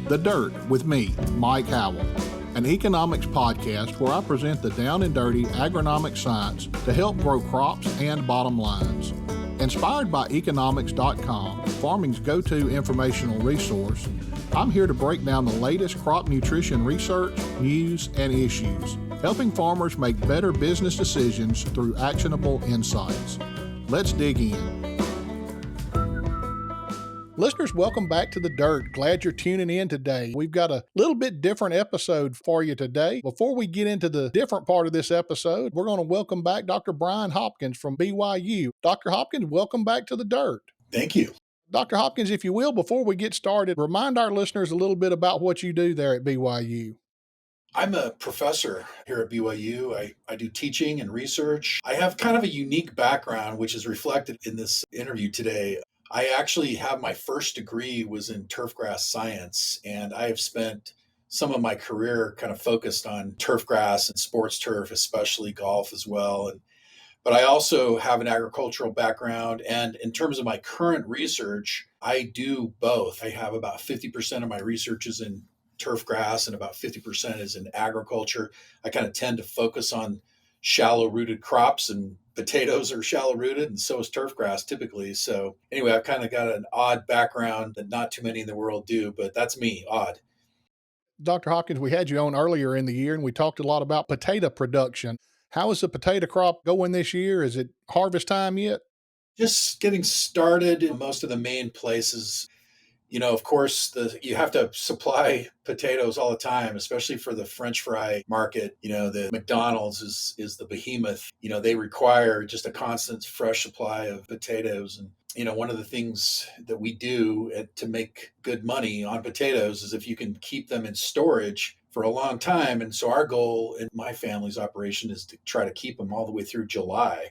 The Dirt with me, Mike Howell, an economics podcast where I present the down and dirty agronomic science to help grow crops and bottom lines. Inspired by eKonomics.com, farming's go-to informational resource, I'm here to break down the latest crop nutrition research, news, and issues, helping farmers make better business decisions through actionable insights. Let's dig in. Listeners, welcome back to The Dirt. Glad you're tuning in today. We've got a little bit different episode for you today. Before we get into the different part of this episode, we're going to welcome back Dr. Bryan Hopkins from BYU. Dr. Hopkins, welcome back to The Dirt. Thank you. Dr. Hopkins, if you will, before we get started, remind our listeners a little bit about what you do there at BYU. I'm a professor here at BYU. I do teaching and research. I have kind of a unique background, which is reflected in this interview today. I actually have my first degree was in turfgrass science, and I have spent some of my career kind of focused on turfgrass and sports turf, especially golf as well. But I also have an agricultural background, and in terms of my current research, I do both. I have about 50% of my research is in turfgrass and about 50% is in agriculture. I kind of tend to focus on shallow-rooted crops, and potatoes are shallow-rooted, and so is turfgrass typically. So anyway, I've kind of got an odd background that not too many in the world do, but that's me, odd. Dr. Hopkins, we had you on earlier in the year, and we talked a lot about potato production. How is the potato crop going this year? Is it harvest time yet? Just getting started in most of the main places. Of course, you have to supply potatoes all the time, especially for the French fry market. The McDonald's is the behemoth. They require just a constant fresh supply of potatoes. And, one of the things that we do to make good money on potatoes is if you can keep them in storage for a long time. And so our goal in my family's operation is to try to keep them all the way through July.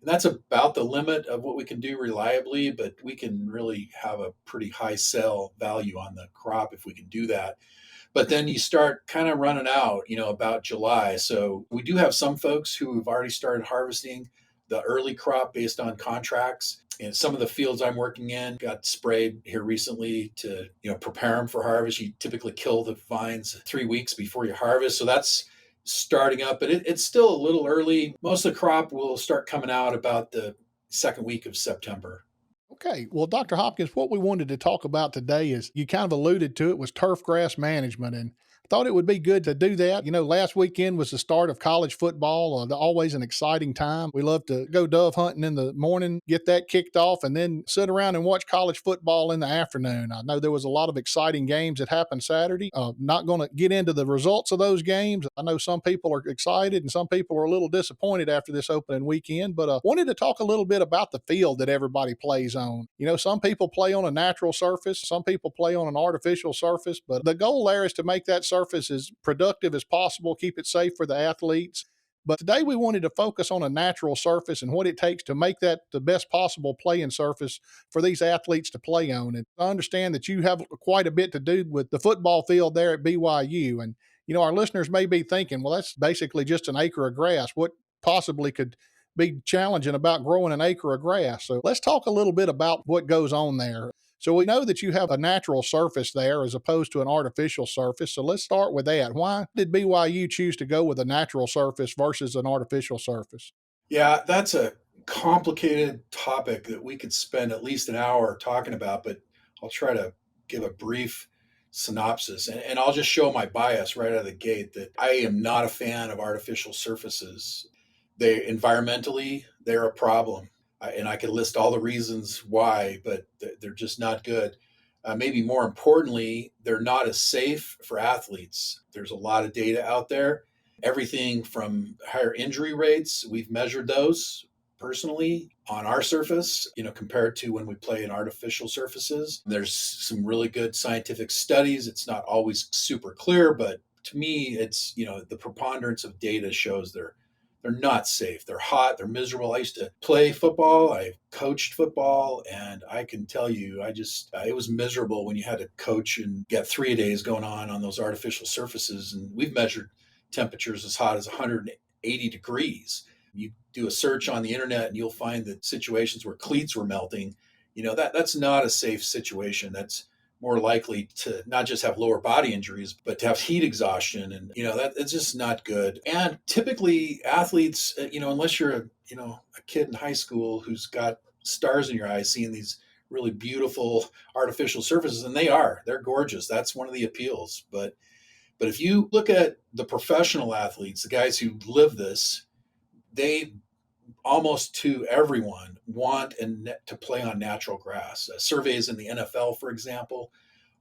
And that's about the limit of what we can do reliably, but we can really have a pretty high sell value on the crop if we can do that. But then you start kind of running out, about July. So we do have some folks who have already started harvesting the early crop based on contracts. And some of the fields I'm working in got sprayed here recently to, prepare them for harvest. You typically kill the vines 3 weeks before you harvest. So that's starting up, but it's still a little early. Most of the crop will start coming out about the second week of September. Okay. Well, Dr. Hopkins, what we wanted to talk about today is you kind of alluded to it was turfgrass management. And I thought it would be good to do that. Last weekend was the start of college football, always an exciting time. We love to go dove hunting in the morning, get that kicked off, and then sit around and watch college football in the afternoon. I know there was a lot of exciting games that happened Saturday. Not going to get into the results of those games. I know some people are excited and some people are a little disappointed after this opening weekend, but wanted to talk a little bit about the field that everybody plays on. Some people play on a natural surface, some people play on an artificial surface, but the goal there is to make that surface as productive as possible, keep it safe for the athletes. But today we wanted to focus on a natural surface and what it takes to make that the best possible playing surface for these athletes to play on. And I understand that you have quite a bit to do with the football field there at BYU. And, our listeners may be thinking, well, that's basically just an acre of grass. What possibly could be challenging about growing an acre of grass? So let's talk a little bit about what goes on there. So we know that you have a natural surface there as opposed to an artificial surface. So let's start with that. Why did BYU choose to go with a natural surface versus an artificial surface? Yeah, that's a complicated topic that we could spend at least an hour talking about, but I'll try to give a brief synopsis. And I'll just show my bias right out of the gate that I am not a fan of artificial surfaces. Environmentally, they're a problem. And I could list all the reasons why, but they're just not good. Maybe more importantly, they're not as safe for athletes. There's a lot of data out there, everything from higher injury rates. We've measured those personally on our surface, compared to when we play in artificial surfaces. There's some really good scientific studies. It's not always super clear, but to me, it's, the preponderance of data shows they're not safe. They're hot. They're miserable. I used to play football. I coached football, and I can tell you, it was miserable when you had to coach and get 3-a-days going on those artificial surfaces. And we've measured temperatures as hot as 180 degrees. You do a search on the internet and you'll find that situations where cleats were melting, that's not a safe situation. That's more likely to not just have lower body injuries, but to have heat exhaustion. And, that it's just not good. And typically athletes, unless you're a kid in high school who's got stars in your eyes, seeing these really beautiful artificial surfaces, and they're gorgeous. That's one of the appeals. But if you look at the professional athletes, the guys who live this, they almost to everyone want to play on natural grass. Surveys in the NFL, for example,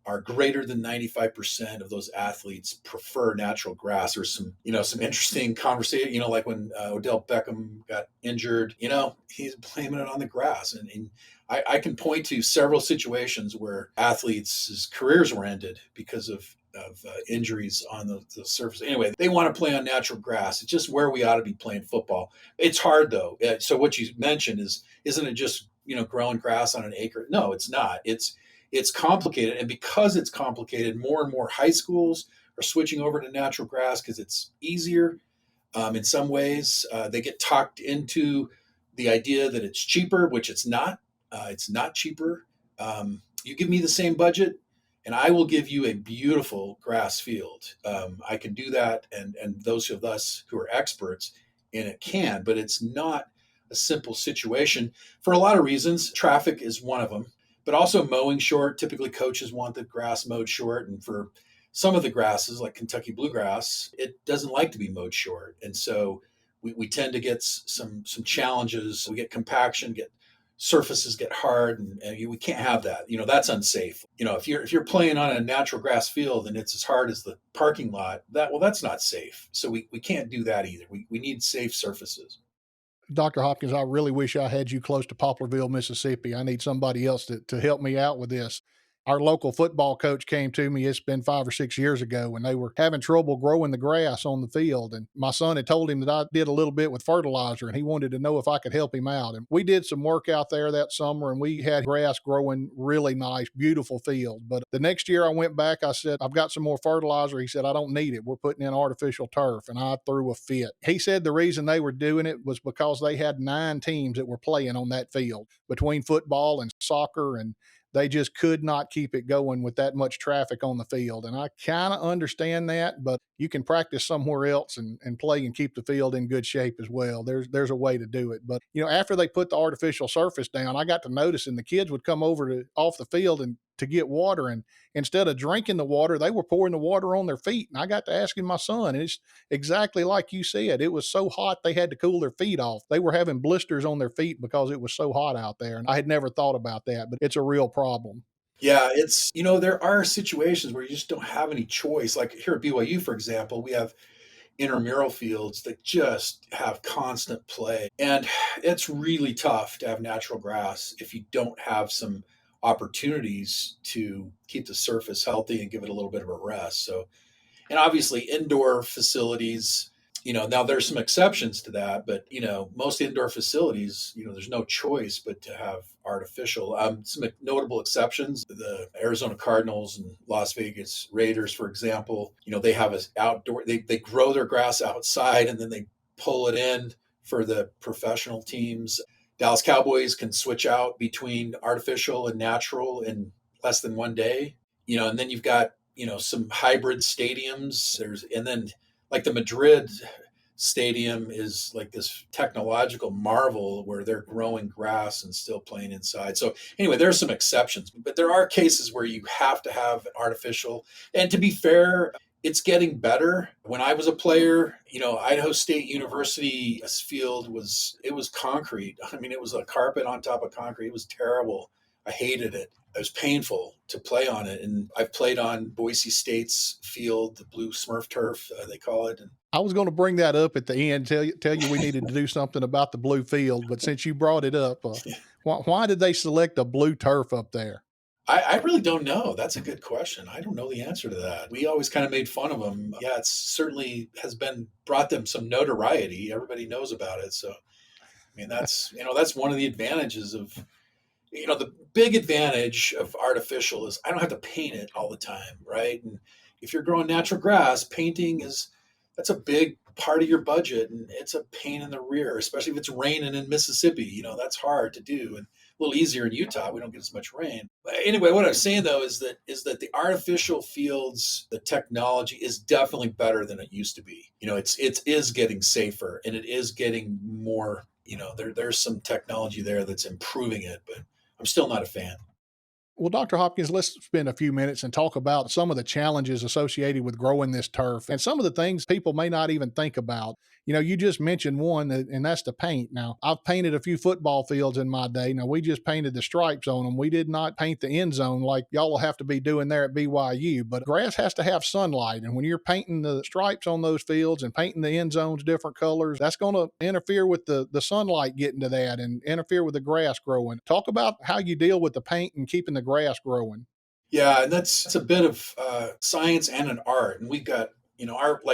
are greater than 95% of those athletes prefer natural grass. Or some interesting conversation, like when Odell Beckham got injured, he's blaming it on the grass. And I can point to several situations where athletes' careers were ended because of injuries on the surface. Anyway, they want to play on natural grass. It's just where we ought to be playing football. It's hard though. So what you mentioned isn't it just growing grass on an acre? No, it's not. It's complicated, and because it's complicated, more and more high schools are switching over to natural grass because it's easier. In some ways, they get talked into the idea that it's cheaper, which it's not. It's not cheaper. You give me the same budget, and I will give you a beautiful grass field. I can do that, and those of us who are experts in it can, but it's not a simple situation for a lot of reasons. Traffic is one of them, but also mowing short. Typically, coaches want the grass mowed short, and for some of the grasses, like Kentucky bluegrass, it doesn't like to be mowed short, and so we tend to get some challenges. We get compaction, get surfaces get hard, and we can't have that. That's unsafe. If you're playing on a natural grass field and it's as hard as the parking lot, that's not safe. So we can't do that either. We need safe surfaces. Dr. Hopkins, I really wish I had you close to Poplarville, Mississippi. I need somebody else to help me out with this. Our local football coach came to me, it's been 5 or 6 years ago, and they were having trouble growing the grass on the field. And my son had told him that I did a little bit with fertilizer, and he wanted to know if I could help him out. And we did some work out there that summer, and we had grass growing really nice, beautiful field. But the next year I went back, I said, I've got some more fertilizer. He said, I don't need it. We're putting in artificial turf. And I threw a fit. He said the reason they were doing it was because they had 9 teams that were playing on that field between football and soccer, and they just could not keep it going with that much traffic on the field. And I kind of understand that, but you can practice somewhere else and play and keep the field in good shape as well. There's a way to do it. But after they put the artificial surface down, I got to noticing the kids would come over to off the field and to get water, and instead of drinking the water, they were pouring the water on their feet. And I got to asking my son, and it's exactly like you said. It was so hot they had to cool their feet off. They were having blisters on their feet because it was so hot out there. And I had never thought about that, but it's a real problem. Yeah, there are situations where you just don't have any choice. Like here at BYU, for example, we have intramural fields that just have constant play. And it's really tough to have natural grass if you don't have some opportunities to keep the surface healthy and give it a little bit of a rest. So, and obviously indoor facilities, now there's some exceptions to that, but most indoor facilities, there's no choice but to have artificial. Some notable exceptions: the Arizona Cardinals and Las Vegas Raiders, for example. They have an outdoor. They grow their grass outside and then they pull it in for the professional teams. Dallas Cowboys can switch out between artificial and natural in less than one day. And then you've got some hybrid stadiums. And then like the Madrid stadium is like this technological marvel where they're growing grass and still playing inside. So anyway, there are some exceptions, but there are cases where you have to have an artificial. And to be fair, it's getting better. When I was a player, Idaho State University's field was concrete. I mean, it was a carpet on top of concrete. It was terrible. I hated it. It was painful to play on it. And I've played on Boise State's field, the blue Smurf turf, they call it. And I was going to bring that up at the end, tell you we needed to do something about the blue field. But since you brought it up, why did they select a blue turf up there? I really don't know. That's a good question. I don't know the answer to that. We always kind of made fun of them. Yeah, it certainly has brought them some notoriety. Everybody knows about it. So, I mean, that's one of the advantages of, the big advantage of artificial is I don't have to paint it all the time, right? And if you're growing natural grass, that's a big part of your budget, and it's a pain in the rear, especially if it's raining in Mississippi. That's hard to do. And A little easier in Utah. We don't get as much rain. But anyway, what I was saying though is that the artificial fields, the technology is definitely better than it used to be. It is getting safer and it is getting more. There's some technology there that's improving it, but I'm still not a fan. Well, Dr. Hopkins, let's spend a few minutes and talk about some of the challenges associated with growing this turf and some of the things people may not even think about. You just mentioned one, and that's the paint. Now, I've painted a few football fields in my day. Now, we just painted the stripes on them. We did not paint the end zone like y'all will have to be doing there at BYU. But grass has to have sunlight. And when you're painting the stripes on those fields and painting the end zones different colors, that's going to interfere with the sunlight getting to that and interfere with the grass growing. Talk about how you deal with the paint and keeping the grass growing. Yeah, and that's a bit of science and an art. And we've got,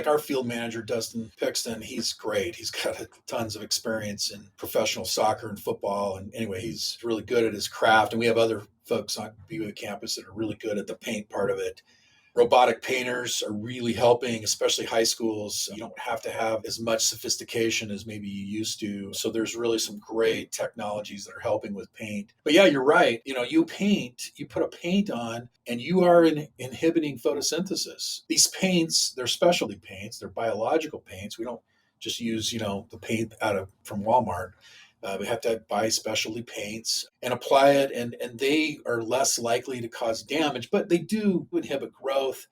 our field manager Dustin Pixton. He's great. He's got tons of experience in professional soccer and football. And anyway, he's really good at his craft. And we have other folks on BYU campus that are really good at the paint part of it. Robotic painters are really helping, especially high schools. You don't have to have as much sophistication as maybe you used to. So there's really some great technologies that are helping with paint. But yeah, you're right. You put a paint on and you are inhibiting photosynthesis. These paints, they're specialty paints, they're biological paints. We don't just use, the paint from Walmart. We have to buy specialty paints and apply it, and they are less likely to cause damage, but they do inhibit growth.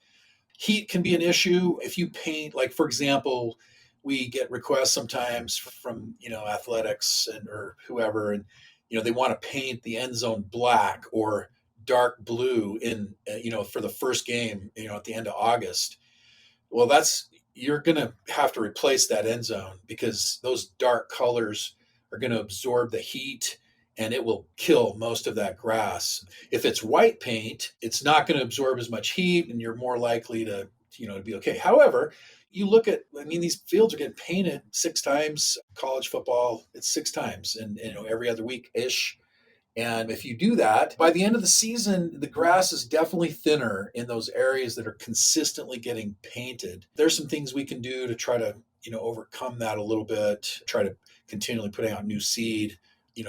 Heat can be an issue if you paint, like for example, we get requests sometimes from athletics or whoever, and they want to paint the end zone black or dark blue in for the first game at the end of August. Well, you're going to have to replace that end zone because those dark colors are going to absorb the heat and it will kill most of that grass. If it's white paint, it's not going to absorb as much heat and you're more likely to be okay. However, you look at, these fields are getting painted 6 times. College football, it's 6 times and every other week ish. And if you do that, by the end of the season, the grass is definitely thinner in those areas that are consistently getting painted. There's some things we can do to try to, overcome that a little bit, try to continually put out new seed,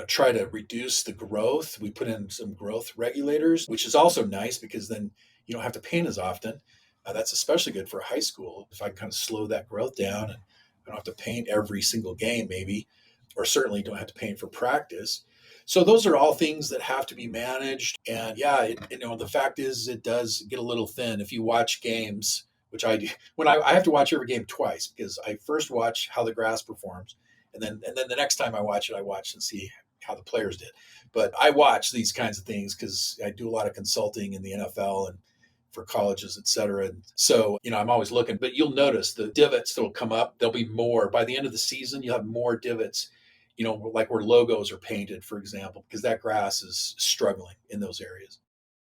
try to reduce the growth. We put in some growth regulators, which is also nice because then you don't have to paint as often. That's especially good for a high school. If I kind of slow that growth down and I don't have to paint every single game, maybe, or certainly don't have to paint for practice. So those are all things that have to be managed. And yeah, the fact is it does get a little thin. If you watch games, which I do, when I have to watch every game twice because I first watch how the grass performs. And then the next time I watch and see how the players did. But I watch these kinds of things because I do a lot of consulting in the NFL and for colleges, et cetera. And so, I'm always looking, but you'll notice the divots that will come up, there'll be more. By the end of the season, you'll have more divots, like where logos are painted, for example, because that grass is struggling in those areas.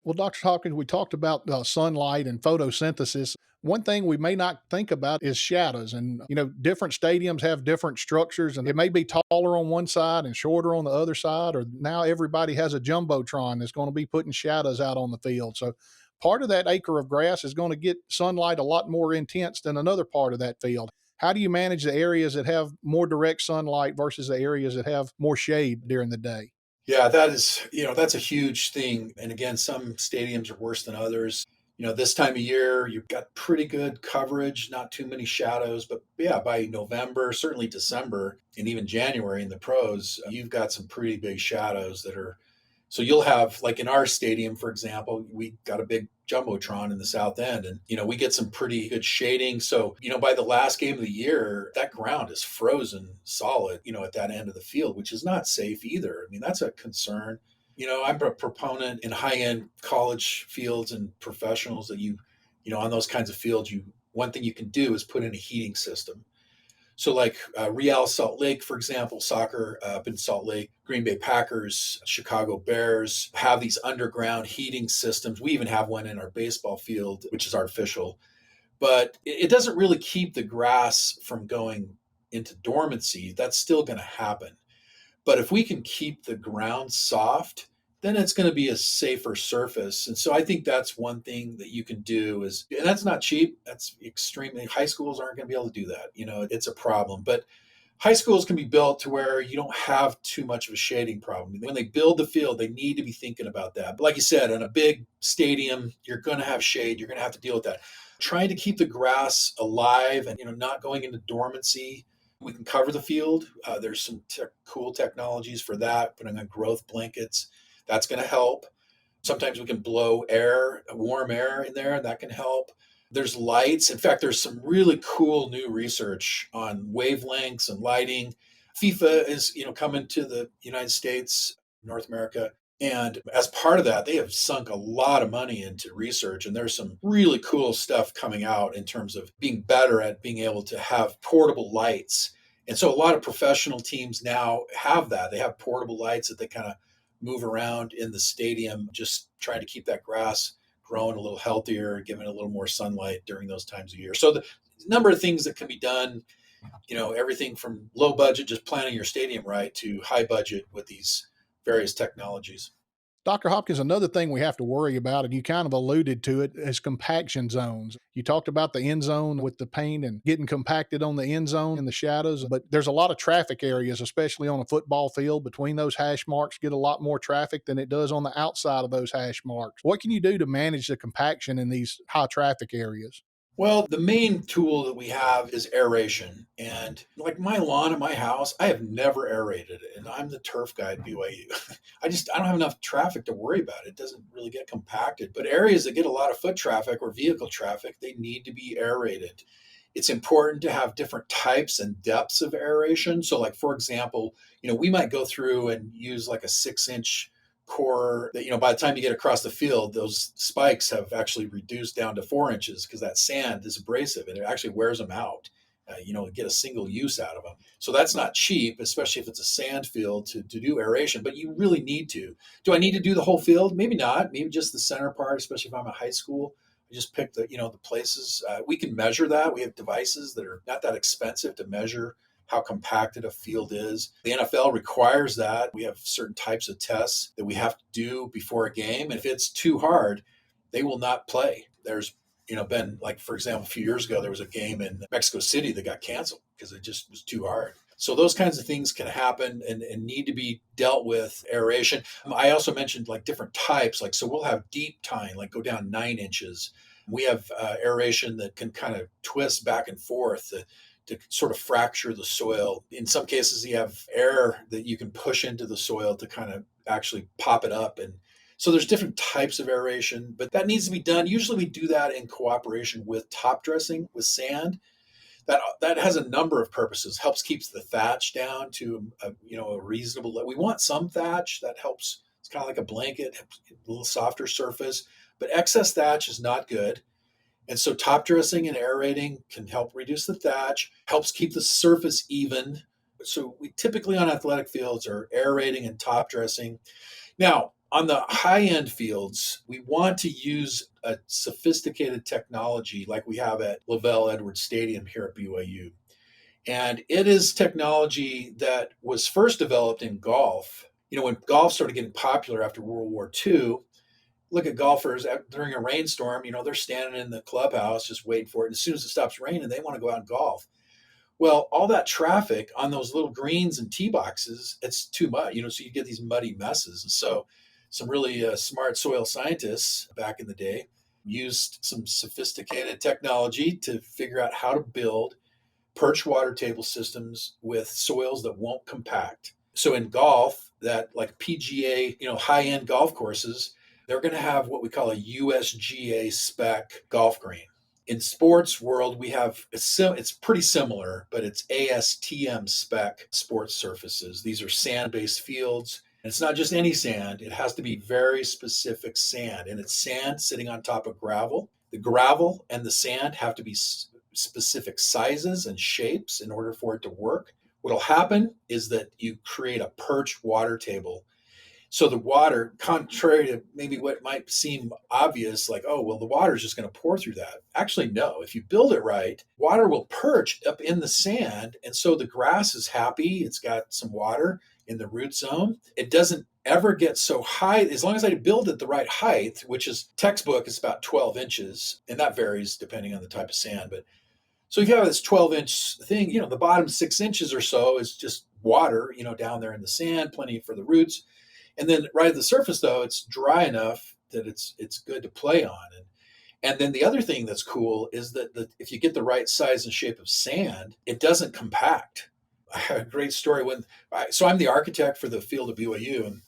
Well, Dr. Hopkins, we talked about sunlight and photosynthesis. One thing we may not think about is shadows. And, different stadiums have different structures, and it may be taller on one side and shorter on the other side. Or now everybody has a Jumbotron that's going to be putting shadows out on the field. So part of that acre of grass is going to get sunlight a lot more intense than another part of that field. How do you manage the areas that have more direct sunlight versus the areas that have more shade during the day? Yeah, that's a huge thing. And again, some stadiums are worse than others. This time of year, you've got pretty good coverage, not too many shadows. But yeah, by November, certainly December, and even January in the pros, you've got some pretty big shadows that are. So you'll have, like in our stadium, for example, we got a big Jumbotron in the south end and, we get some pretty good shading. So, by the last game of the year, that ground is frozen solid, at that end of the field, which is not safe either. That's a concern. I'm a proponent in high end college fields and professionals that on those kinds of fields, one thing you can do is put in a heating system. So like Real Salt Lake, for example, soccer up in Salt Lake, Green Bay Packers, Chicago Bears have these underground heating systems. We even have one in our baseball field, which is artificial, but it doesn't really keep the grass from going into dormancy. That's still going to happen. But if we can keep the ground soft, then it's going to be a safer surface. And so I think that's one thing that you can do and that's not cheap. That's extremely, high schools aren't going to be able to do that. It's a problem. But High schools can be built to where you don't have too much of a shading problem. When they build the field, they need to be thinking about that. But like you said, in a big stadium, you're going to have shade. You're going to have to deal with that. Trying to keep the grass alive and not going into dormancy. We can cover the field. There's some cool technologies for that. Putting on growth blankets, that's going to help. Sometimes we can blow air, warm air in there, and that can help. There's lights. In fact, there's some really cool new research on wavelengths and lighting. FIFA is, coming to the United States, North America. And as part of that, they have sunk a lot of money into research. And there's some really cool stuff coming out in terms of being better at being able to have portable lights. And so a lot of professional teams now have that. They have portable lights that they kind of move around in the stadium, just trying to keep that grass growing a little healthier, giving it a little more sunlight during those times of year. So the number of things that can be done, everything from low budget, just planning your stadium right, to high budget with these various technologies. Dr. Hopkins, another thing we have to worry about, and you kind of alluded to it, is compaction zones. You talked about the end zone with the paint and getting compacted on the end zone in the shadows, but there's a lot of traffic areas, especially on a football field. Between those hash marks, get a lot more traffic than it does on the outside of those hash marks. What can you do to manage the compaction in these high traffic areas? Well, the main tool that we have is aeration. And like my lawn at my house, I have never aerated it. And I'm the turf guy at BYU. I don't have enough traffic to worry about. It doesn't really get compacted. But areas that get a lot of foot traffic or vehicle traffic, they need to be aerated. It's important to have different types and depths of aeration. So, like, for example, we might go through and use like a 6-inch core that, by the time you get across the field, those spikes have actually reduced down to 4 inches because that sand is abrasive and it actually wears them out. Get a single use out of them. So that's not cheap, especially if it's a sand field to do aeration, but you really need to. Do I need to do the whole field? Maybe not. Maybe just the center part, especially if I'm a high school. I just pick the places. We can measure that. We have devices that are not that expensive to measure how compacted a field is. The NFL requires that. We have certain types of tests that we have to do before a game. And if it's too hard, they will not play. There's been, like, for example, a few years ago, there was a game in Mexico City that got canceled because it just was too hard. So those kinds of things can happen and need to be dealt with. Aeration. I also mentioned like different types. Like, so we'll have deep tying, like go down 9 inches. We have aeration that can kind of twist back and forth to sort of fracture the soil. In some cases, you have air that you can push into the soil to kind of actually pop it up. And so there's different types of aeration, but that needs to be done. Usually we do that in cooperation with top dressing with sand. That has a number of purposes. Helps keeps the thatch down to a reasonable level. We want some thatch that helps. It's kind of like a blanket, a little softer surface, but excess thatch is not good. And so top dressing and aerating can help reduce the thatch, helps keep the surface even. So we typically on athletic fields are aerating and top dressing. Now, on the high-end fields, we want to use a sophisticated technology like we have at Lavelle Edwards Stadium here at BYU. And it is technology that was first developed in golf. When golf started getting popular after World War II, look at golfers during a rainstorm, they're standing in the clubhouse just waiting for it. And as soon as it stops raining, they want to go out and golf. Well, all that traffic on those little greens and tee boxes, it's too much, so you get these muddy messes. And so some really smart soil scientists back in the day used some sophisticated technology to figure out how to build perch water table systems with soils that won't compact. So in golf, that like PGA, high-end golf courses, they're going to have what we call a USGA spec golf green. In sports world, we have it's pretty similar, but it's ASTM spec sports surfaces. These are sand-based fields. And it's not just any sand. It has to be very specific sand. And it's sand sitting on top of gravel. The gravel and the sand have to be specific sizes and shapes in order for it to work. What will happen is that you create a perch water table. So the water, contrary to maybe what might seem obvious, like, oh, well, the water is just going to pour through that. Actually, no. If you build it right, water will perch up in the sand. And so the grass is happy. It's got some water in the root zone. It doesn't ever get so high. As long as I build it the right height, which is textbook, is about 12 inches. And that varies depending on the type of sand. But So if you have this 12-inch thing, the bottom 6 inches or so is just water, down there in the sand, plenty for the roots. And then right at the surface, though, it's dry enough that it's good to play on. And then the other thing that's cool is that if you get the right size and shape of sand, it doesn't compact. I have a great story so I'm the architect for the field of BYU, and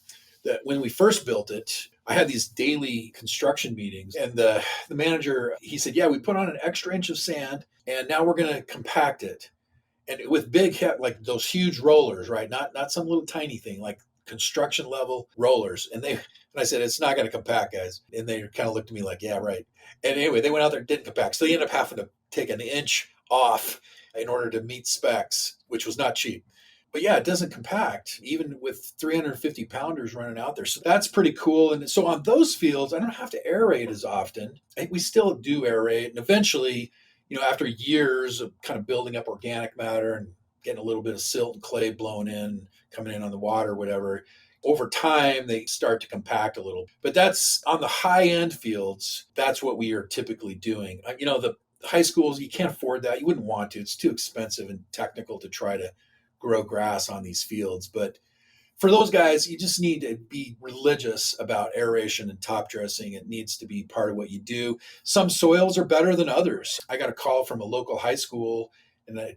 that when we first built it, I had these daily construction meetings, and the manager, he said, "Yeah, we put on an extra inch of sand, and now we're going to compact it." And with like those huge rollers, right? Not some little tiny thing, like construction level rollers. And I said, "It's not going to compact, guys." And they kind of looked at me like, "Yeah, right." And anyway, they went out there and didn't compact. So they ended up having to take an inch off in order to meet specs, which was not cheap. But yeah, it doesn't compact even with 350 pounders running out there. So that's pretty cool. And so on those fields, I don't have to aerate as often. We still do aerate. And eventually, after years of kind of building up organic matter and getting a little bit of silt and clay blown in, coming in on the water, whatever, over time they start to compact a little. But that's on the high end fields. That's what we are typically doing. The high schools, you can't afford that. You wouldn't want to. It's too expensive and technical to try to grow grass on these fields. But for those guys, you just need to be religious about aeration and top dressing. It needs to be part of what you do. Some soils are better than others. I got a call from a local high school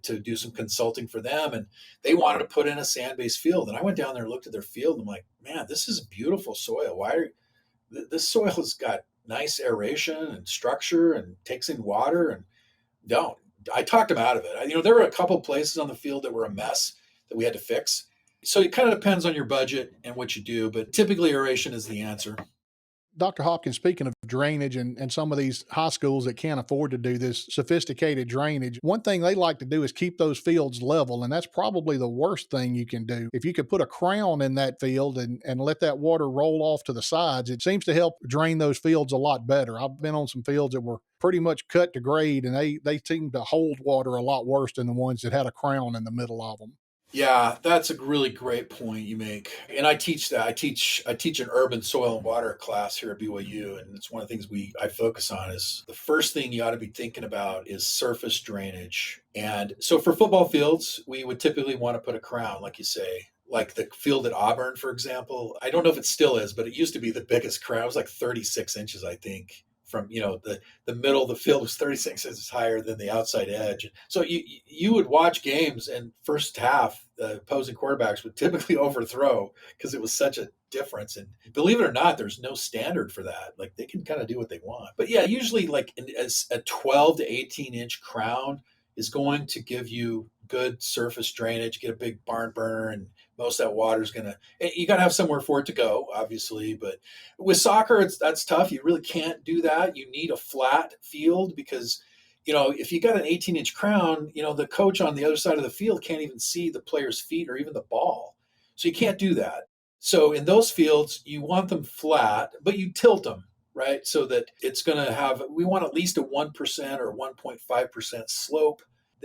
to do some consulting for them, and they wanted to put in a sand-based field. And I went down there and looked at their field, and I'm like, man, this is beautiful soil. This soil has got nice aeration and structure and takes in water, and don't. I talked them out of it. There were a couple places on the field that were a mess that we had to fix. So it kind of depends on your budget and what you do, but typically aeration is the answer. Dr. Hopkins, speaking of drainage and some of these high schools that can't afford to do this sophisticated drainage, one thing they like to do is keep those fields level. And that's probably the worst thing you can do. If you could put a crown in that field and let that water roll off to the sides, it seems to help drain those fields a lot better. I've been on some fields that were pretty much cut to grade, and they seem to hold water a lot worse than the ones that had a crown in the middle of them. Yeah, that's a really great point you make. And I teach that. I teach an urban soil and water class here at BYU, and it's one of the things I focus on is the first thing you ought to be thinking about is surface drainage. And so for football fields, we would typically want to put a crown, like you say. Like the field at Auburn, for example. I don't know if it still is, but it used to be the biggest crown. It was like 36 inches, I think, from the middle of the field was 36 inches higher than the outside edge. So you would watch games, and first half the opposing quarterbacks would typically overthrow because it was such a difference. And believe it or not, there's no standard for that. Like they can kind of do what they want. But yeah, usually like a 12 to 18-inch crown is going to give you good surface drainage, get a big barn burner, and most of that water is going to, you got to have somewhere for it to go, obviously. But with soccer, that's tough. You really can't do that. You need a flat field because, if you got an 18-inch crown, the coach on the other side of the field can't even see the player's feet or even the ball. So you can't do that. So in those fields, you want them flat, but you tilt them, right? So that it's going to we want at least a 1% or 1.5% slope,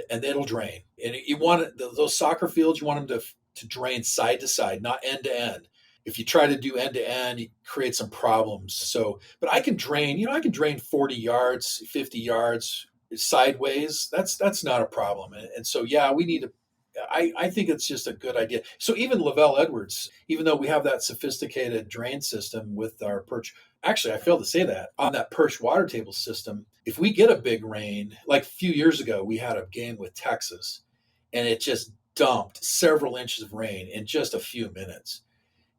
and it'll drain. And you want those soccer fields, you want them to drain side to side, not end to end. If you try to do end to end, you create some problems. So, but I can drain 40 yards, 50 yards sideways. That's not a problem. And so, yeah, we need to, I think it's just a good idea. So even Lavelle Edwards, even though we have that sophisticated drain system with our perch, actually, I failed to say that on that perch water table system, if we get a big rain, like a few years ago, we had a game with Texas and it just dumped several inches of rain in just a few minutes.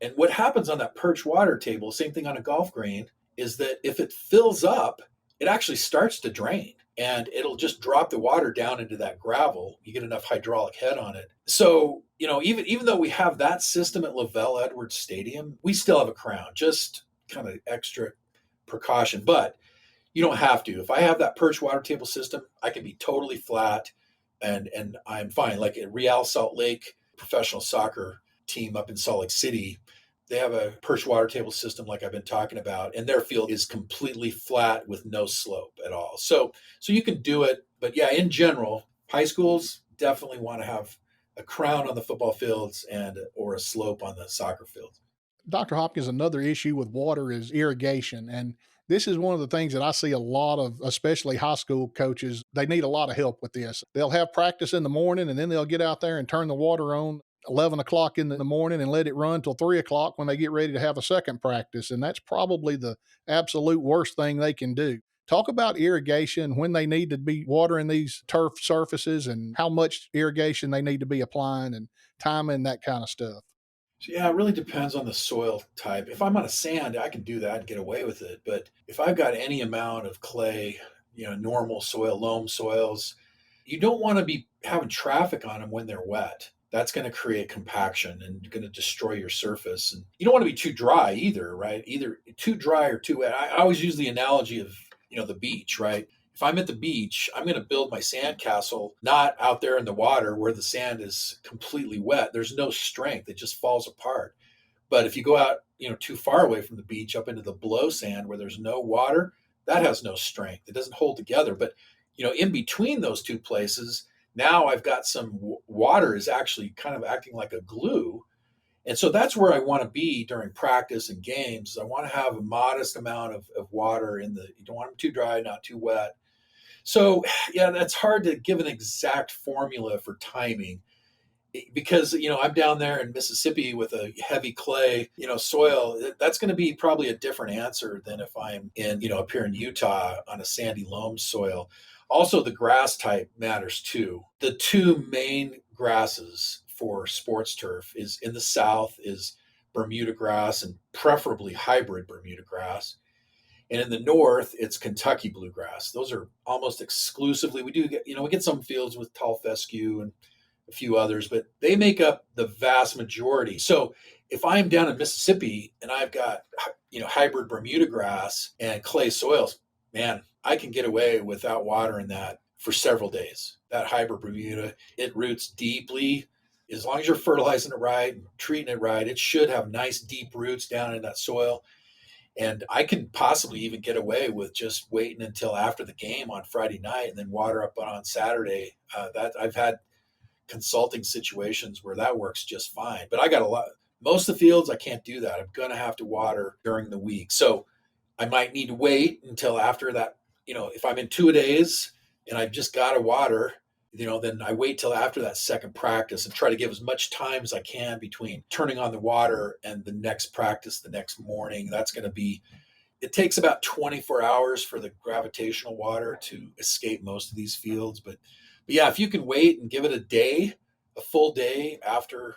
And what happens on that perch water table, same thing on a golf green, is that if it fills up, it actually starts to drain and it'll just drop the water down into that gravel. You get enough hydraulic head on it. So, even though we have that system at Lavelle Edwards Stadium, we still have a crown, just kind of extra precaution. But you don't have to. If I have that perch water table system, I can be totally flat and I'm fine. Like at Real Salt Lake professional soccer team up in Salt Lake City, they have a perch water table system like I've been talking about, and their field is completely flat with no slope at all. So you can do it, but yeah, in general, high schools definitely want to have a crown on the football fields or a slope on the soccer fields. Dr. Hopkins, another issue with water is irrigation. And this is one of the things that I see a lot of, especially high school coaches, they need a lot of help with this. They'll have practice in the morning and then they'll get out there and turn the water on 11 o'clock in the morning and let it run till 3 o'clock when they get ready to have a second practice. And that's probably the absolute worst thing they can do. Talk about irrigation, when they need to be watering these turf surfaces and how much irrigation they need to be applying and timing, that kind of stuff. So yeah, it really depends on the soil type. If I'm on a sand, I can do that and get away with it. But if I've got any amount of clay, normal soil, loam soils, you don't want to be having traffic on them when they're wet. That's going to create compaction and going to destroy your surface. And you don't want to be too dry either, right? Either too dry or too wet. I always use the analogy of, the beach, right? If I'm at the beach, I'm going to build my sand castle not out there in the water where the sand is completely wet. There's no strength. It just falls apart. But if you go out, too far away from the beach up into the below sand where there's no water, that has no strength. It doesn't hold together. But, in between those two places, now I've got some water is actually kind of acting like a glue. And so that's where I want to be during practice and games. I want to have a modest amount of water you don't want them too dry, not too wet. So, yeah, that's hard to give an exact formula for timing because, I'm down there in Mississippi with a heavy clay, soil. That's going to be probably a different answer than if I'm up here in Utah on a sandy loam soil. Also, the grass type matters too. The two main grasses for sports turf is in the South is Bermuda grass and preferably hybrid Bermuda grass. And in the north, it's Kentucky bluegrass. Those are almost exclusively. We do get, we get some fields with tall fescue and a few others, but they make up the vast majority. So if I'm down in Mississippi and I've got, hybrid Bermuda grass and clay soils, man, I can get away without watering that for several days. That hybrid Bermuda, it roots deeply. As long as you're fertilizing it right and treating it right, it should have nice deep roots down in that soil. And I can possibly even get away with just waiting until after the game on Friday night and then water up on Saturday. That I've had consulting situations where that works just fine. But I got a lot. Most of the fields I can't do that. I'm going to have to water during the week, so I might need to wait until after that. If I'm in 2 days and I've just got to water, then I wait till after that second practice and try to give as much time as I can between turning on the water and the next practice the next morning. It takes about 24 hours for the gravitational water to escape most of these fields. But yeah, if you can wait and give it a full day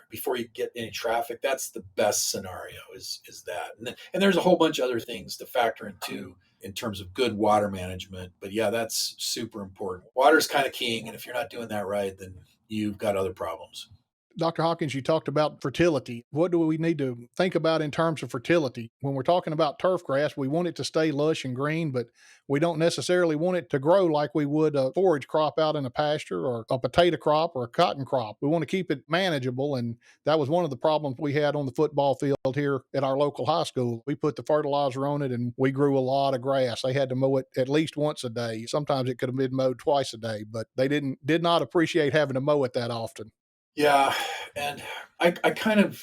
before you get any traffic, that's the best scenario is that. And there's a whole bunch of other things to factor into in terms of good water management. But yeah, that's super important. Water is kind of king. And if you're not doing that right, then you've got other problems. Dr. Hawkins, you talked about fertility. What do we need to think about in terms of fertility? When we're talking about turf grass, we want it to stay lush and green, but we don't necessarily want it to grow like we would a forage crop out in a pasture or a potato crop or a cotton crop. We want to keep it manageable. And that was one of the problems we had on the football field here at our local high school. We put the fertilizer on it and we grew a lot of grass. They had to mow it at least once a day. Sometimes it could have been mowed twice a day, but they did not appreciate having to mow it that often. Yeah. And I kind of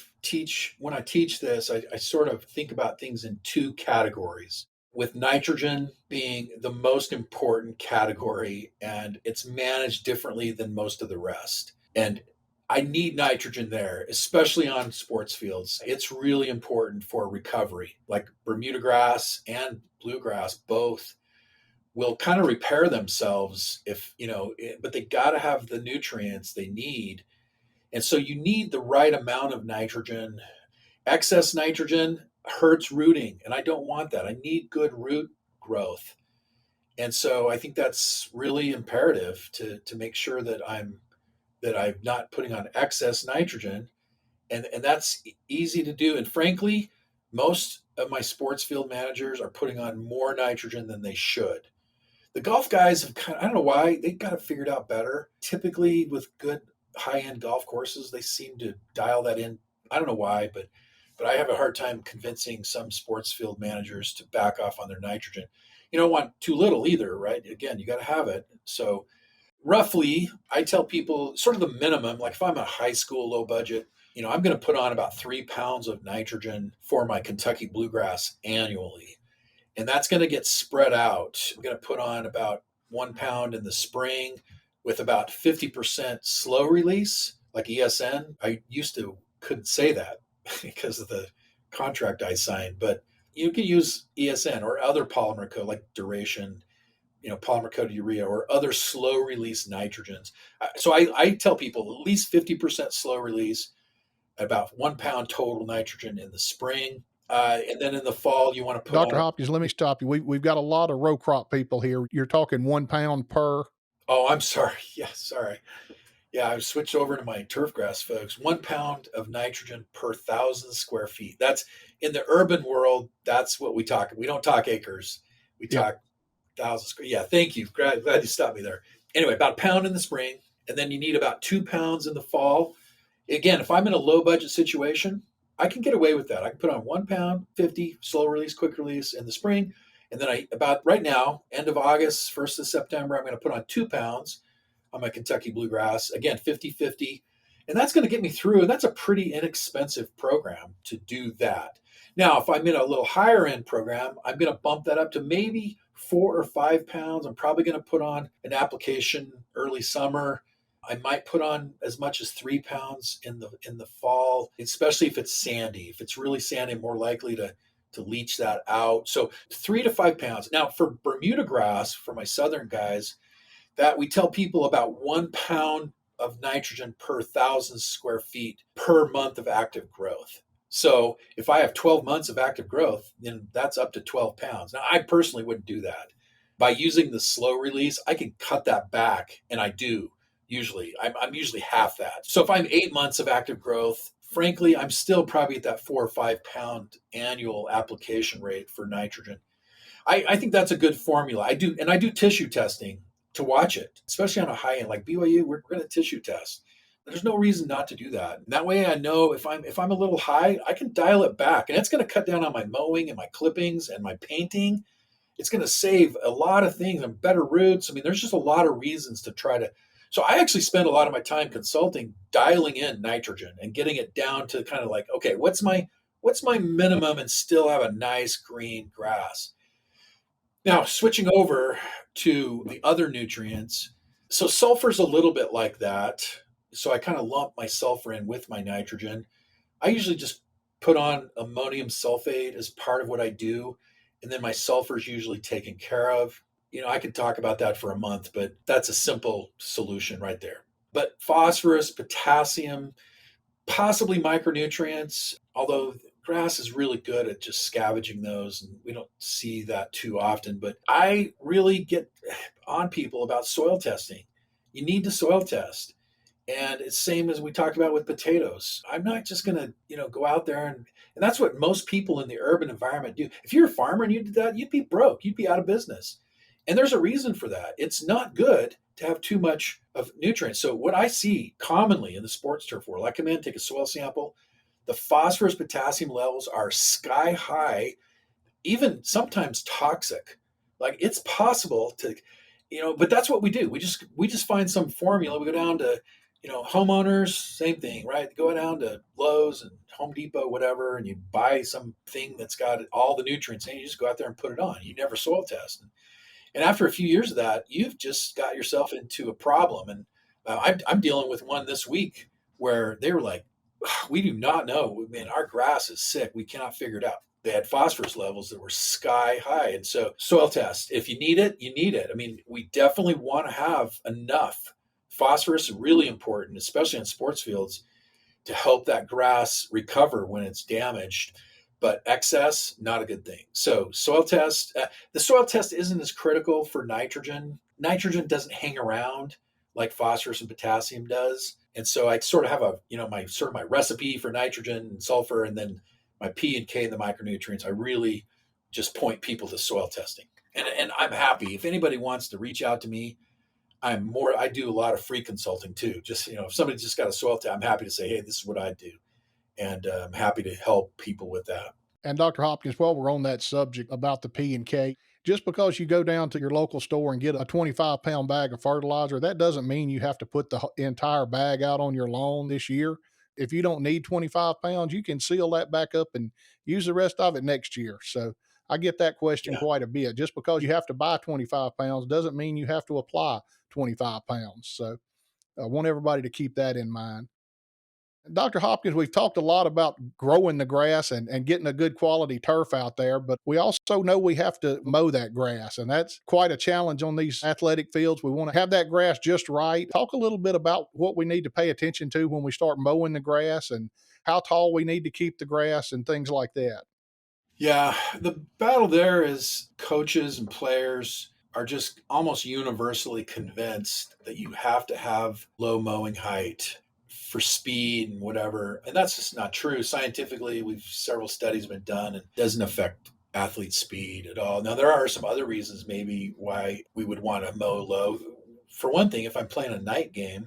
when I teach this, I sort of think about things in two categories, with nitrogen being the most important category, and it's managed differently than most of the rest. And I need nitrogen there, especially on sports fields. It's really important for recovery. Like Bermuda grass and bluegrass both will kind of repair themselves but they got to have the nutrients they need, and so you need the right amount of nitrogen. Excess nitrogen hurts rooting, and I don't want that. I need good root growth. And so I think that's really imperative to make sure that I'm not putting on excess nitrogen. And that's easy to do. And frankly, most of my sports field managers are putting on more nitrogen than they should. The golf guys have I don't know why, they got it figured out better. Typically with good high-end golf courses, they seem to dial that in. I don't know why, but I have a hard time convincing some sports field managers to back off on their nitrogen. You don't want too little either, right? Again, you got to have it. So roughly, I tell people sort of the minimum, like if I'm a high school low budget I'm going to put on about 3 pounds of nitrogen for my Kentucky bluegrass annually. And that's going to get spread out. I'm going to put on about 1 pound in the spring with about 50% slow release, like ESN. I used to couldn't say that because of the contract I signed, but you can use ESN or other polymer coat like duration, polymer coated urea or other slow release nitrogens. So I tell people at least 50% slow release, about 1 pound total nitrogen in the spring. And then in the fall, you want to put Dr. on. Hopkins, let me stop you. We've got a lot of row crop people here. You're talking 1 pound per. Oh, I'm sorry. Yeah, sorry. Yeah, I switched over to my turfgrass, folks. 1 pound of nitrogen per 1,000 square feet. That's in the urban world. That's what we talk. We don't talk acres. We Yep. talk thousand square. Yeah, thank you. Glad you stopped me there. Anyway, about a pound in the spring, and then you need about 2 pounds in the fall. Again, if I'm in a low budget situation, I can get away with that. I can put on 1 pound, 50 slow release, quick release in the spring. And then about right now, end of August, 1st of September, I'm going to put on 2 pounds on my Kentucky bluegrass. Again, 50-50. And that's going to get me through. And that's a pretty inexpensive program to do that. Now, if I'm in a little higher end program, I'm going to bump that up to maybe 4 or 5 pounds. I'm probably going to put on an application early summer. I might put on as much as 3 pounds in the fall, especially if it's sandy. If it's really sandy, I'm more likely to leach that out. So 3 to 5 pounds. Now for Bermuda grass, for my southern guys, that we tell people about 1 pound of nitrogen per 1,000 square feet per month of active growth. So if I have 12 months of active growth, then that's up to 12 pounds. Now, I personally wouldn't do that. By using the slow release, I can cut that back, and I do usually. I'm usually half that. So if I'm 8 months of active growth, frankly, I'm still probably at that 4 or 5 pound annual application rate for nitrogen. I think that's a good formula. I do tissue testing to watch it, especially on a high end like BYU. We're going to tissue test. There's no reason not to do that. And that way, I know if I'm a little high, I can dial it back, and it's going to cut down on my mowing and my clippings and my painting. It's going to save a lot of things and better roots. I mean, there's just a lot of reasons to try to. So I actually spend a lot of my time consulting, dialing in nitrogen and getting it down to kind of like, okay, what's my minimum and still have a nice green grass. Now, switching over to the other nutrients. So, sulfur's a little bit like that. So, I kind of lump my sulfur in with my nitrogen. I usually just put on ammonium sulfate as part of what I do. And then my sulfur is usually taken care of. I could talk about that for a month, but that's a simple solution right there. But phosphorus, potassium, possibly micronutrients, although grass is really good at just scavenging those, and we don't see that too often. But I really get on people about soil testing. You need to soil test. And it's same as we talked about with potatoes. I'm not just going to, go out there and that's what most people in the urban environment do. If you're a farmer and you did that, you'd be broke. You'd be out of business. And there's a reason for that. It's not good to have too much of nutrients. So what I see commonly in the sports turf world, I come in, take a soil sample, the phosphorus potassium levels are sky high, even sometimes toxic. Like it's possible to, but that's what we do. We just find some formula. We go down to, homeowners, same thing, right? Go down to Lowe's and Home Depot, whatever, and you buy something that's got all the nutrients in. You just go out there and put it on. You never soil test. And after a few years of that, you've just got yourself into a problem. And I'm dealing with one this week where they were like, we do not know. Man, our grass is sick. We cannot figure it out. They had phosphorus levels that were sky high. And so, soil test, if you need it, you need it. I mean, we definitely want to have enough. Phosphorus is really important, especially in sports fields, to help that grass recover when it's damaged. But excess, not a good thing. So soil test, the soil test isn't as critical for nitrogen. Nitrogen doesn't hang around like phosphorus and potassium does. And so I sort of have my recipe for nitrogen and sulfur, and then my P and K and the micronutrients. I really just point people to soil testing. And I'm happy. If anybody wants to reach out to me, I do a lot of free consulting too. Just, if somebody just got a soil test, I'm happy to say, hey, this is what I do. And I'm happy to help people with that. And Dr. Hopkins, while we're on that subject about the P and K, just because you go down to your local store and get a 25-pound bag of fertilizer, that doesn't mean you have to put the entire bag out on your lawn this year. If you don't need 25 pounds, you can seal that back up and use the rest of it next year. So I get that question Yeah. quite a bit. Just because you have to buy 25 pounds doesn't mean you have to apply 25 pounds. So I want everybody to keep that in mind. Dr. Hopkins, we've talked a lot about growing the grass and getting a good quality turf out there, but we also know we have to mow that grass, and that's quite a challenge on these athletic fields. We want to have that grass just right. Talk a little bit about what we need to pay attention to when we start mowing the grass and how tall we need to keep the grass and things like that. Yeah, the battle there is coaches and players are just almost universally convinced that you have to have low mowing height for speed and whatever. And that's just not true. Scientifically, we've several studies been done and it doesn't affect athlete speed at all. Now there are some other reasons maybe why we would want to mow low. For one thing, if I'm playing a night game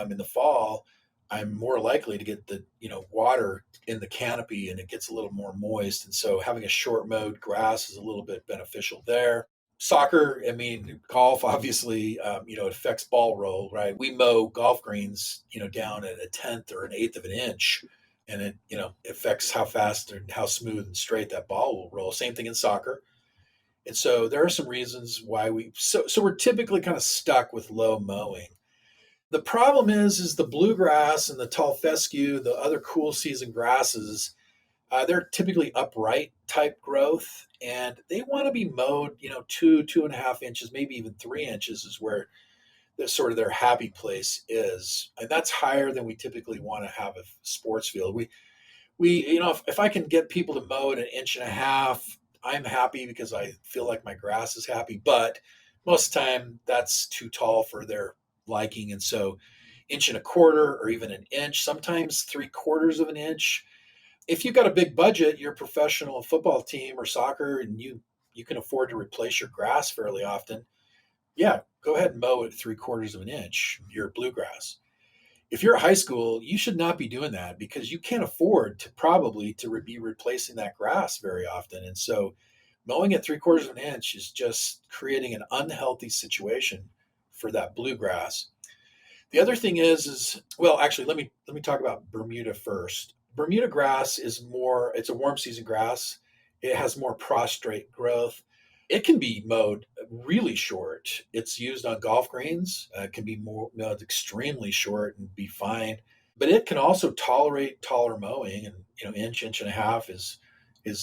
in the fall, I'm more likely to get the water in the canopy and it gets a little more moist. And so having a short mowed grass is a little bit beneficial there. Soccer, I mean, golf, obviously, it affects ball roll, right? We mow golf greens, down at a tenth or an eighth of an inch, and it, affects how fast and how smooth and straight that ball will roll. Same thing in soccer. And so there are some reasons why so we're typically kind of stuck with low mowing. The problem is the bluegrass and the tall fescue, the other cool season grasses, they're typically upright type growth, and they want to be mowed, 2.5 inches, maybe even 3 inches is where the sort of their happy place is, and that's higher than we typically want to have a sports field. If I can get people to mow at an inch and a half, I'm happy because I feel like my grass is happy. But most of the time, that's too tall for their liking, and so inch and a quarter or even an inch, sometimes 3/4 of an inch. If you've got a big budget, you're a professional football team or soccer, and you can afford to replace your grass fairly often. Yeah, go ahead and mow at 3/4 of an inch. Your bluegrass. If you're at high school, you should not be doing that because you can't afford to probably be replacing that grass very often. And so mowing at 3/4 of an inch is just creating an unhealthy situation for that bluegrass. The other thing is well, actually, let me talk about Bermuda first. Bermuda grass is more, it's a warm season grass. It has more prostrate growth. It can be mowed really short. It's used on golf greens. It can be more extremely short and be fine. But it can also tolerate taller mowing, and inch and a half is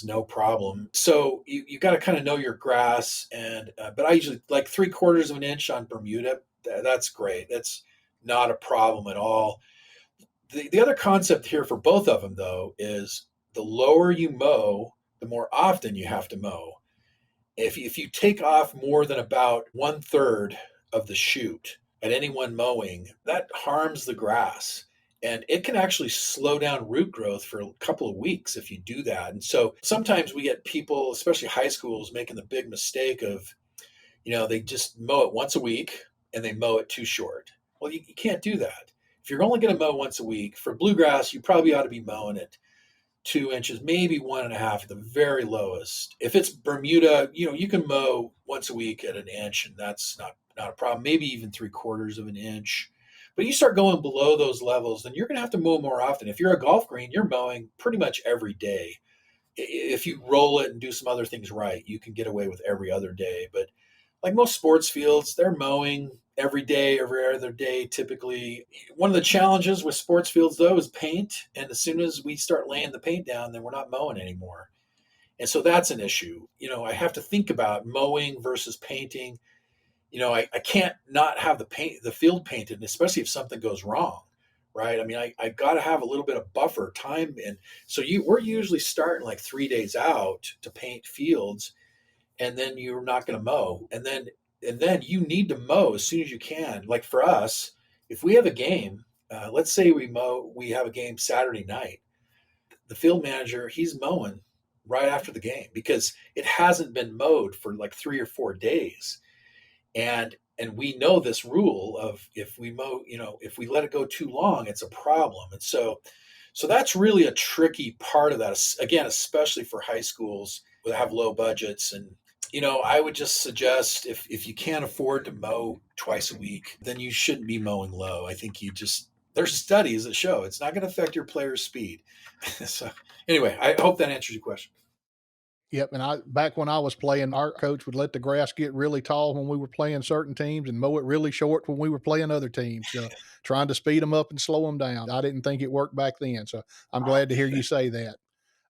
no problem. So you got to kind of know your grass, and but I usually like 3/4 of an inch on Bermuda. That's great. That's not a problem at all. The other concept here for both of them, though, is the lower you mow, the more often you have to mow. If you take off more than about 1/3 of the shoot at any one mowing, that harms the grass. And it can actually slow down root growth for a couple of weeks if you do that. And so sometimes we get people, especially high schools, making the big mistake of, they just mow it once a week and they mow it too short. Well, you can't do that. If you're only going to mow once a week, for bluegrass, you probably ought to be mowing it 2 inches, maybe 1.5 at the very lowest. If it's Bermuda, you can mow once a week at an inch, and that's not a problem. Maybe even 3/4 of an inch. But you start going below those levels, then you're going to have to mow more often. If you're a golf green, you're mowing pretty much every day. If you roll it and do some other things right, you can get away with every other day. But like most sports fields, they're mowing every day, every other day, typically. One of the challenges with sports fields, though, is paint. And as soon as we start laying the paint down, then we're not mowing anymore. And so that's an issue. I have to think about mowing versus painting. I can't not have the field painted, especially if something goes wrong, right? I mean, I got to have a little bit of buffer time. And so we're usually starting like 3 days out to paint fields, and then you're not going to mow, and then you need to mow as soon as you can. Like for us, if we have a game, let's say we have a game Saturday night, the field manager, he's mowing right after the game because it hasn't been mowed for like 3 or 4 days. And we know this rule of if we mow, if we let it go too long, it's a problem. And so that's really a tricky part of that. Again, especially for high schools that have low budgets. And I would just suggest if you can't afford to mow twice a week, then you shouldn't be mowing low. I think you just There's studies that show it's not going to affect your player's speed. So anyway, I hope that answers your question. Yep, and I back when I was playing, our coach would let the grass get really tall when we were playing certain teams and mow it really short when we were playing other teams, trying to speed them up and slow them down. I didn't think it worked back then, so I'm glad to hear you say that.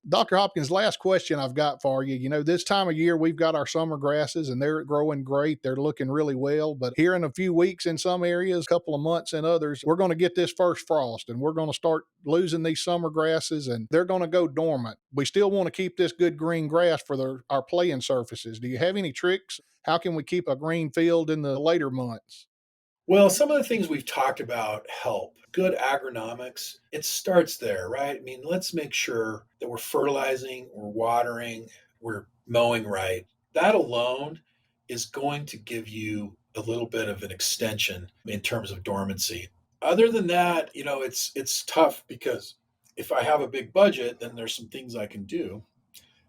Dr. Hopkins, last question I've got for you. This time of year, we've got our summer grasses and they're growing great. They're looking really well. But here in a few weeks in some areas, a couple of months in others, we're going to get this first frost and we're going to start losing these summer grasses and they're going to go dormant. We still want to keep this good green grass for our playing surfaces. Do you have any tricks? How can we keep a green field in the later months? Well, some of the things we've talked about help. Good agronomics, it starts there, right? I mean, let's make sure that we're fertilizing, we're watering, we're mowing right. That alone is going to give you a little bit of an extension in terms of dormancy. Other than that, it's tough because if I have a big budget, then there's some things I can do.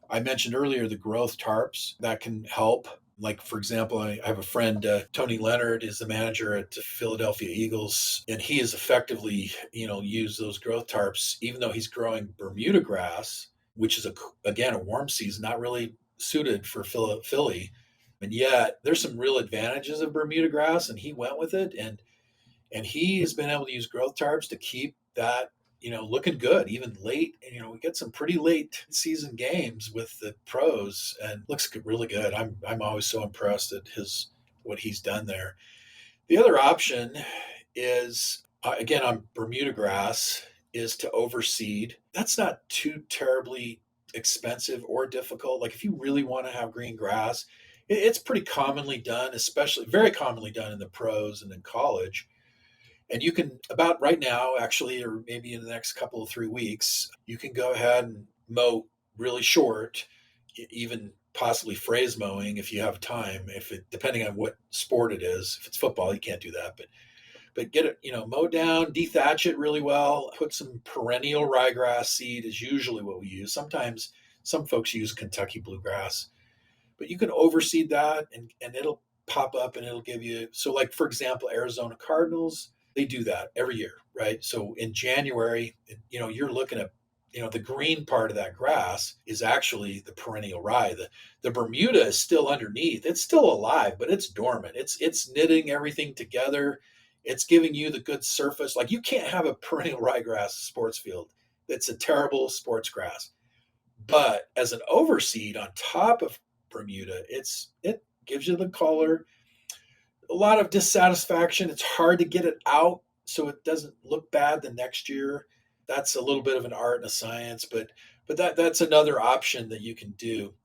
I mentioned earlier the growth tarps that can help. Like, for example, I have a friend, Tony Leonard is the manager at the Philadelphia Eagles, and he has effectively, used those growth tarps, even though he's growing Bermuda grass, which is, again, a warm season, not really suited for Philly. And yet there's some real advantages of Bermuda grass, and he went with it. And he has been able to use growth tarps to keep that looking good even late. We get some pretty late season games with the pros and looks really good. I'm always so impressed at his what he's done there. The other option is again on Bermuda grass is to overseed. That's not too terribly expensive or difficult. Like if you really want to have green grass, it's pretty commonly done, especially very commonly done in the pros and in college. And you can, about right now, actually, or maybe in the next couple of 3 weeks, you can go ahead and mow really short, even possibly phrase mowing if you have time. If it, depending on what sport it is, if it's football, you can't do that. But get it, mow down, dethatch it really well. Put some perennial ryegrass seed is usually what we use. Sometimes some folks use Kentucky bluegrass, but you can overseed that and it'll pop up and it'll give you. So like for example, Arizona Cardinals, they do that every year, right? So in January, you're looking at the green part of that grass is actually the perennial rye. The Bermuda is still underneath. It's still alive, but it's dormant. It's knitting everything together. It's giving you the good surface. Like you can't have a perennial ryegrass sports field. It's a terrible sports grass. But as an overseed on top of Bermuda, it gives you the color. A lot of dissatisfaction. It's hard to get it out so it doesn't look bad the next year. That's a little bit of an art and a science, but that's another option that you can do.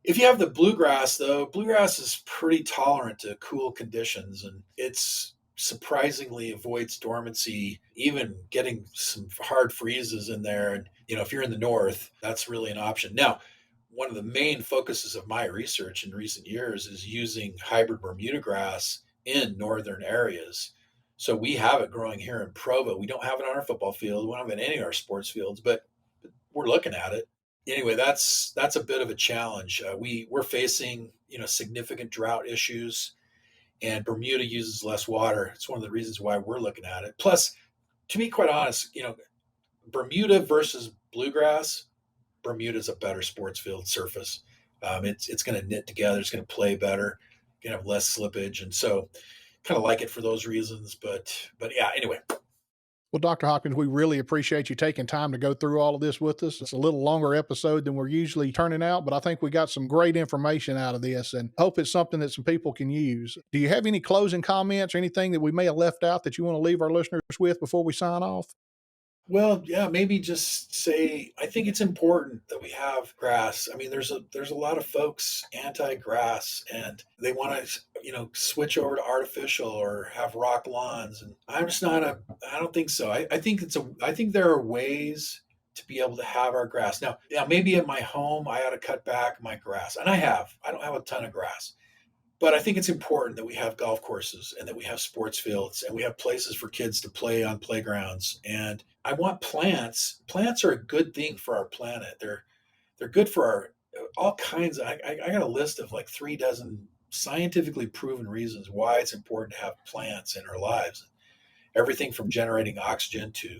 If you have the bluegrass, though, bluegrass is pretty tolerant to cool conditions, and it's surprisingly avoids dormancy, even getting some hard freezes in there. And if you're in the north, that's really an option. Now, one of the main focuses of my research in recent years is using hybrid Bermuda grass in northern areas. So we have it growing here in Provo. We don't have it on our football field. We don't have it in any of our sports fields, but we're looking at it. Anyway, that's a bit of a challenge. We're facing significant drought issues, and Bermuda uses less water. It's one of the reasons why we're looking at it. Plus, to be quite honest, Bermuda versus bluegrass, Bermuda's a better sports field surface. It's going to knit together. It's going to play better. Going to have less slippage, and so kind of like it for those reasons. But yeah. Anyway, Well, Dr. Hopkins, we really appreciate you taking time to go through all of this with us. It's a little longer episode than we're usually turning out, but I think we got some great information out of this and hope it's something that some people can use. Do you have any closing comments or anything that we may have left out that you want to leave our listeners with before we sign off? well, yeah, maybe just say I think it's important that we have grass. I mean, there's a lot of folks anti-grass and they want to switch over to artificial or have rock lawns, and I'm just not a. I don't think so. I think I think there are ways to be able to have our grass. Now, yeah, maybe at my home I ought to cut back my grass, and I have. I don't have a ton of grass. But I think it's important that we have golf courses and that we have sports fields and we have places for kids to play on playgrounds. And I want plants. Plants are a good thing for our planet. They're good for our all kinds of. I got a list of like 3 dozen scientifically proven reasons why it's important to have plants in our lives. everything from generating oxygen to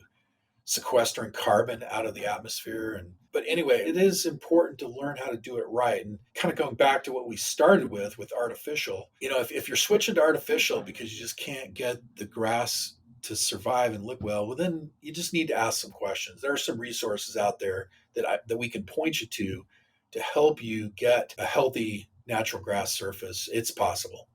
sequestering carbon out of the atmosphere. But anyway, it is important to learn how to do it right. And kind of going back to what we started with artificial, if you're switching to artificial because you just can't get the grass to survive and live well, then you just need to ask some questions. There are some resources out there that we can point you to help you get a healthy natural grass surface. It's possible.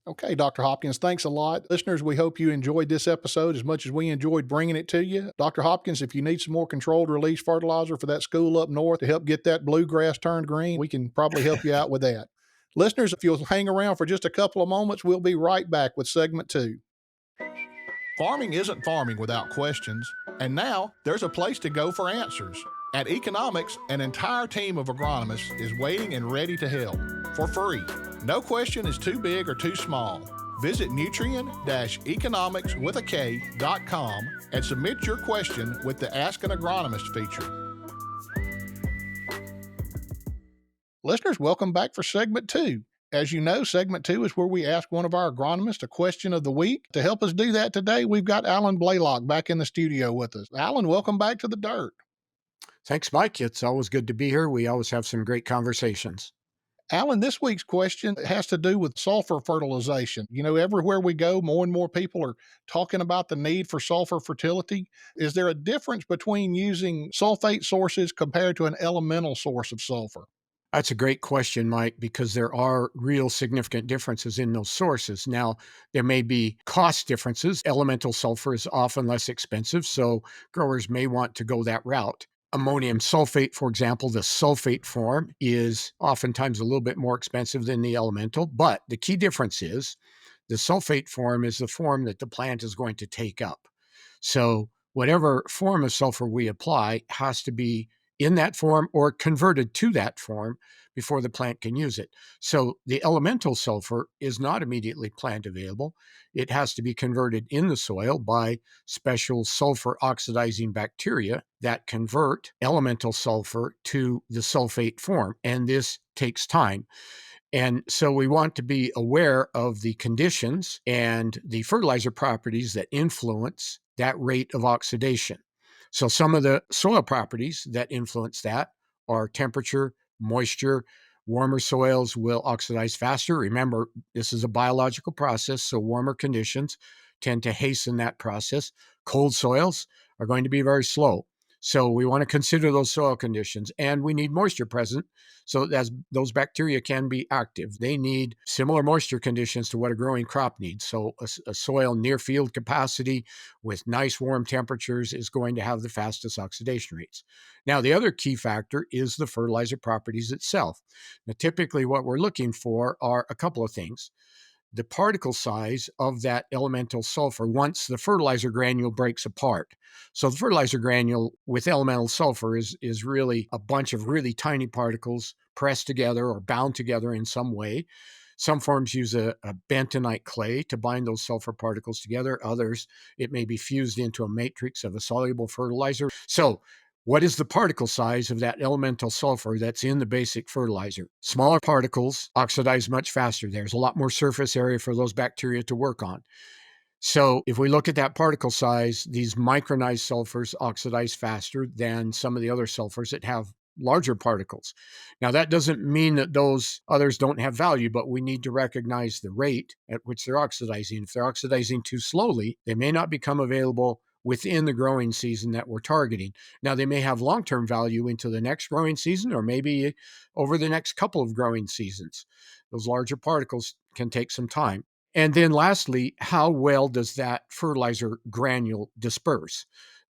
Okay, Dr. Hopkins, thanks a lot. Listeners, we hope you enjoyed this episode as much as we enjoyed bringing it to you. Dr. Hopkins, if you need some more controlled release fertilizer for that school up north to help get that bluegrass turned green, we can probably help you out with that. Listeners, if you'll hang around for just a couple of moments, we'll be right back with segment 2. Farming isn't farming without questions, and now there's a place to go for answers. At eKonomics, an entire team of agronomists is waiting and ready to help for free. No question is too big or too small. Visit Nutrien-economics.com and submit your question with the Ask an Agronomist feature. Listeners, welcome back for segment 2. As you know, segment 2 is where we ask one of our agronomists a question of the week. To help us do that today, we've got Alan Blaylock back in the studio with us. Alan, welcome back to the dirt. Thanks, Mike. It's always good to be here. We always have some great conversations. Alan, this week's question has to do with sulfur fertilization. Everywhere we go, more and more people are talking about the need for sulfur fertility. Is there a difference between using sulfate sources compared to an elemental source of sulfur? That's a great question, Mike, because there are real significant differences in those sources. Now, there may be cost differences. Elemental sulfur is often less expensive, so growers may want to go that route. Ammonium sulfate, for example, the sulfate form is oftentimes a little bit more expensive than the elemental, but the key difference is the sulfate form is the form that the plant is going to take up. So whatever form of sulfur we apply has to be in that form or converted to that form before the plant can use it. So the elemental sulfur is not immediately plant available. It has to be converted in the soil by special sulfur oxidizing bacteria that convert elemental sulfur to the sulfate form. And this takes time. And so we want to be aware of the conditions and the fertilizer properties that influence that rate of oxidation. So some of the soil properties that influence that are temperature, moisture. Warmer soils will oxidize faster. Remember, this is a biological process, so warmer conditions tend to hasten that process. Cold soils are going to be very slow. So we want to consider those soil conditions, and we need moisture present so that those bacteria can be active. They need similar moisture conditions to what a growing crop needs. So a soil near field capacity with nice warm temperatures is going to have the fastest oxidation rates. Now, the other key factor is the fertilizer properties itself. Now, typically what we're looking for are a couple of things. The particle size of that elemental sulfur once the fertilizer granule breaks apart. So the fertilizer granule with elemental sulfur is really a bunch of really tiny particles pressed together or bound together in some way. Some forms use a bentonite clay to bind those sulfur particles together. Others, it may be fused into a matrix of a soluble fertilizer. So what is the particle size of that elemental sulfur that's in the basic fertilizer? Smaller particles oxidize much faster. There's a lot more surface area for those bacteria to work on. So if we look at that particle size, these micronized sulfurs oxidize faster than some of the other sulfurs that have larger particles. Now, that doesn't mean that those others don't have value, but we need to recognize the rate at which they're oxidizing. If they're oxidizing too slowly, they may not become available within the growing season that we're targeting. Now, they may have long-term value into the next growing season or maybe over the next couple of growing seasons. Those larger particles can take some time. And then lastly, how well does that fertilizer granule disperse?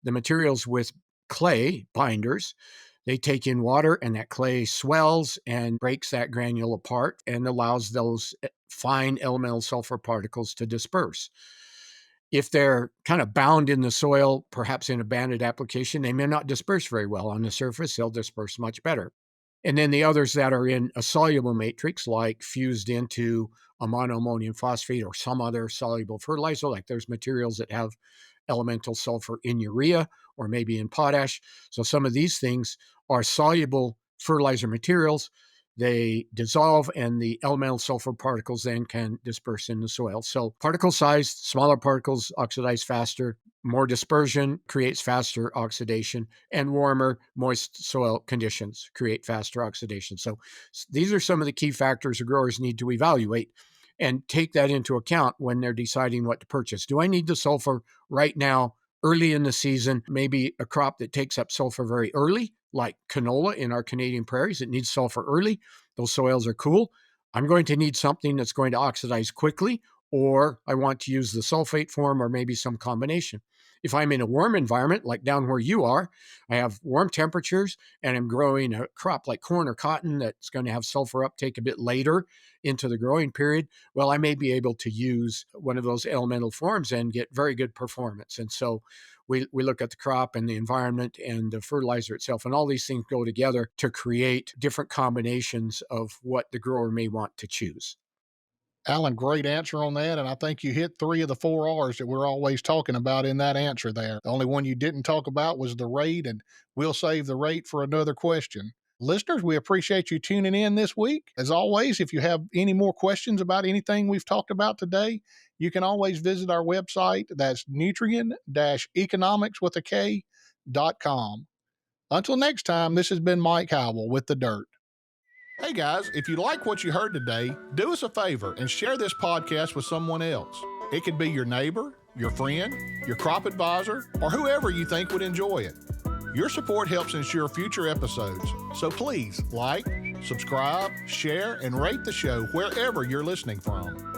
The materials with clay binders, they take in water and that clay swells and breaks that granule apart and allows those fine elemental sulfur particles to disperse. If they're kind of bound in the soil, perhaps in a banded application, they may not disperse very well. On the surface, they'll disperse much better. And then the others that are in a soluble matrix, like fused into a monoammonium phosphate or some other soluble fertilizer, like there's materials that have elemental sulfur in urea or maybe in potash. So some of these things are soluble fertilizer materials. they dissolve and the elemental sulfur particles then can disperse in the soil. So particle size, smaller particles oxidize faster, more dispersion creates faster oxidation, and warmer, moist soil conditions create faster oxidation. So these are some of the key factors the growers need to evaluate and take that into account when they're deciding what to purchase. Do I need the sulfur right now, early in the season? Maybe a crop that takes up sulfur very early, like canola in our Canadian prairies, it needs sulfur early. Those soils are cool. I'm going to need something that's going to oxidize quickly, or I want to use the sulfate form or maybe some combination. If I'm in a warm environment, like down where you are, I have warm temperatures and I'm growing a crop like corn or cotton that's going to have sulfur uptake a bit later into the growing period, well, I may be able to use one of those elemental forms and get very good performance. And so we look at the crop and the environment and the fertilizer itself, and all these things go together to create different combinations of what the grower may want to choose. Alan, great answer on that. And I think you hit 3 of the 4 R's that we're always talking about in that answer there. The only one you didn't talk about was the rate, and we'll save the rate for another question. Listeners, we appreciate you tuning in this week. As always, if you have any more questions about anything we've talked about today, you can always visit our website. That's Nutrien-eKonomics with a K.com. Until next time, this has been Mike Howell with The Dirt. Hey guys, if you like what you heard today, do us a favor and share this podcast with someone else. It could be your neighbor, your friend, your crop advisor, or whoever you think would enjoy it. Your support helps ensure future episodes, so please like, subscribe, share, and rate the show wherever you're listening from.